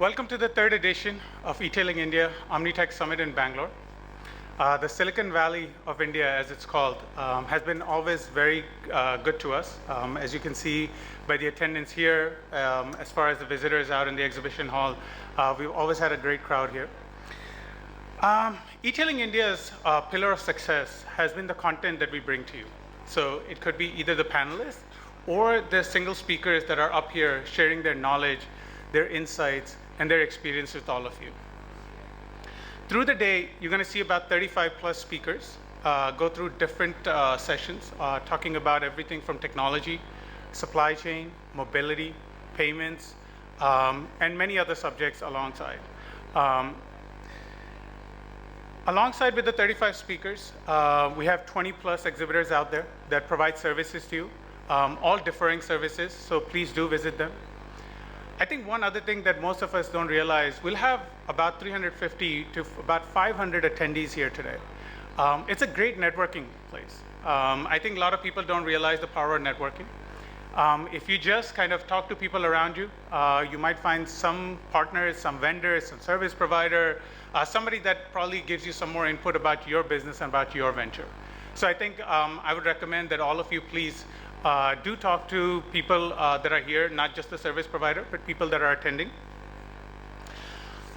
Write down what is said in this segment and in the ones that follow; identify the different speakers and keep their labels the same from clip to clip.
Speaker 1: Welcome to the third edition of eTailing India Omni Tech Summit in Bangalore. The Silicon Valley of India, as it's called, has been always very good to us. As you can see by the attendance here, as far as the visitors out in the exhibition hall, we've always had a great crowd here. eTailing India's pillar of success has been the content that we bring to you. So it could be either the panelists or the single speakers that are up here sharing their knowledge, their insights, and their experience with all of you. Through the day, you're going to see about 35 plus speakers go through different sessions, talking about everything from technology, supply chain, mobility, payments, and many other subjects alongside. Alongside with the 35 speakers, we have 20 plus exhibitors out there that provide services to you, all differing services, so please do visit them. I think one other thing that most of us don't realize, we'll have about 350 to about 500 attendees here today. It's a great networking place. I think a lot of people don't realize the power of networking. If you just kind of talk to people around you, you might find some partners, some vendors, some service provider, somebody that probably gives you some more input about your business and about your venture. So I think I would recommend that all of you please do talk to people that are here, not just the service provider, but people that are attending.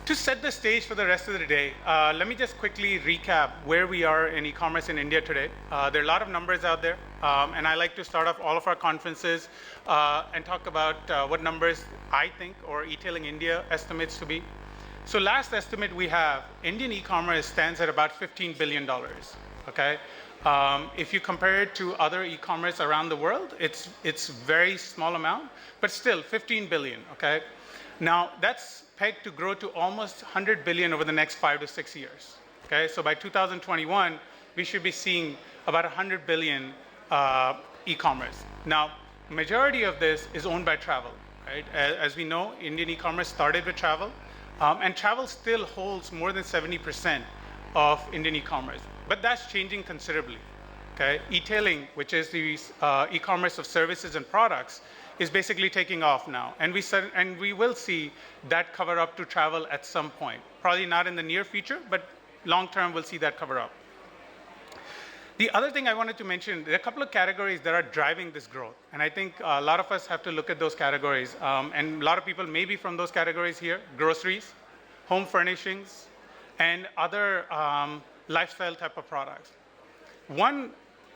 Speaker 1: To set the stage for the rest of the day, let me just quickly recap where we are in e-commerce in India today. There are a lot of numbers out there, and I like to start off all of our conferences and talk about what numbers I think or eTailing India estimates to be. So last estimate we have, Indian e-commerce stands at about $15 billion, okay? If you compare it to other e-commerce around the world, it's very small amount, but still 15 billion, okay? Now that's pegged to grow to almost 100 billion over the next 5 to 6 years, okay? So by 2021, we should be seeing about 100 billion e-commerce. Now, majority of this is owned by travel, right? As we know, Indian e-commerce started with travel, and travel still holds more than 70% of Indian e-commerce. But that's changing considerably, okay? eTailing, which is the e-commerce of services and products, is basically taking off now. And we will see that cover up to travel at some point. Probably not in the near future, but long term we'll see that cover up. The other thing I wanted to mention, there are a couple of categories that are driving this growth. And I think a lot of us have to look at those categories. And a lot of people may be from those categories here: groceries, home furnishings, and other lifestyle type of products. One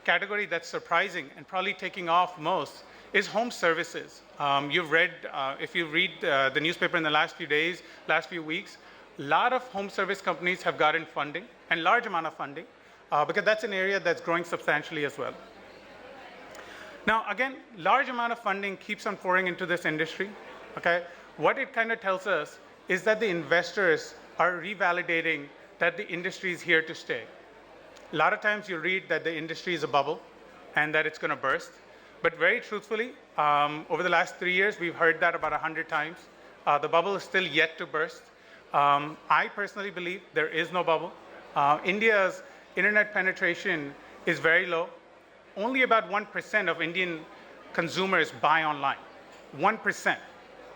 Speaker 1: category that's surprising and probably taking off most is home services. You've read, if you read the newspaper in the last few days, last few weeks, a lot of home service companies have gotten funding, and large amount of funding, because that's an area that's growing substantially as well. Now, again, large amount of funding keeps on pouring into this industry, okay? What it kind of tells us is that the investors are revalidating that the industry is here to stay. A lot of times you read that the industry is a bubble and that it's going to burst. But very truthfully, over the last 3 years, we've heard that about 100 times. The bubble is still yet to burst. I personally believe there is no bubble. India's internet penetration is very low. Only about 1% of Indian consumers buy online. 1%,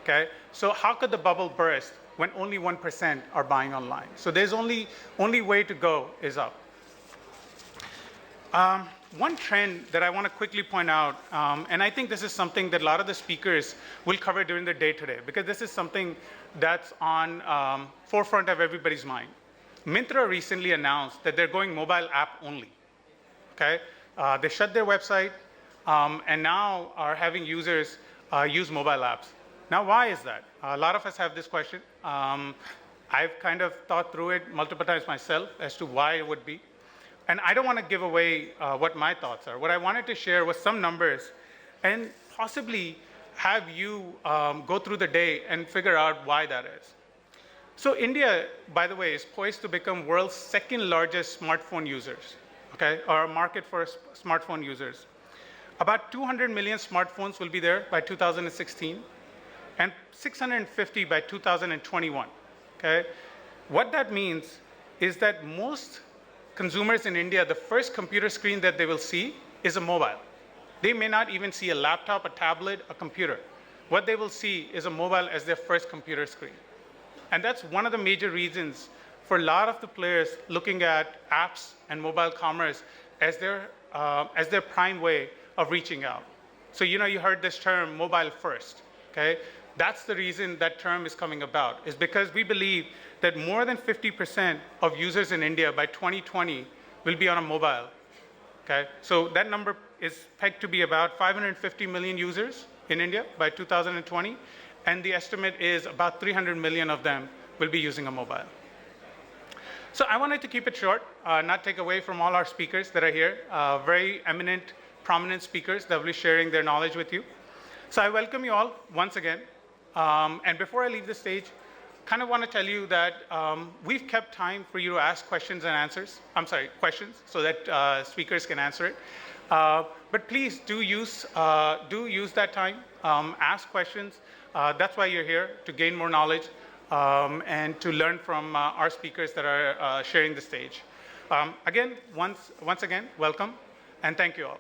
Speaker 1: okay? So how could the bubble burst when only 1% are buying online? So there's only way to go is up. One trend that I want to quickly point out, and I think this is something that a lot of the speakers will cover during the day today, because this is something that's on forefront of everybody's mind. Myntra recently announced that they're going mobile app only, okay? They shut their website and now are having users use mobile apps. Now, why is that? A lot of us have this question. I've kind of thought through it multiple times myself as to why it would be. And I don't want to give away what my thoughts are. What I wanted to share was some numbers and possibly have you go through the day and figure out why that is. So India, by the way, is poised to become world's second largest smartphone users, okay, or a market for smartphone users. About 200 million smartphones will be there by 2016. And 650 by 2021, okay? What that means is that most consumers in India, the first computer screen that they will see is a mobile. They may not even see a laptop, a tablet, a computer. What they will see is a mobile as their first computer screen. And that's one of the major reasons for a lot of the players looking at apps and mobile commerce as their prime way of reaching out. So you heard this term, mobile first, okay? That's the reason that term is coming about, is because we believe that more than 50% of users in India by 2020 will be on a mobile, okay? So that number is pegged to be about 550 million users in India by 2020, and the estimate is about 300 million of them will be using a mobile. So I wanted to keep it short, not take away from all our speakers that are here, very eminent, prominent speakers that will be sharing their knowledge with you. So I welcome you all once again. And before I leave the stage, kind of want to tell you that we've kept time for you to ask questions and answers. I'm sorry, questions, so that speakers can answer it. But please do use that time, ask questions. That's why you're here, to gain more knowledge and to learn from our speakers that are sharing the stage. Again, once again, welcome, and thank you all.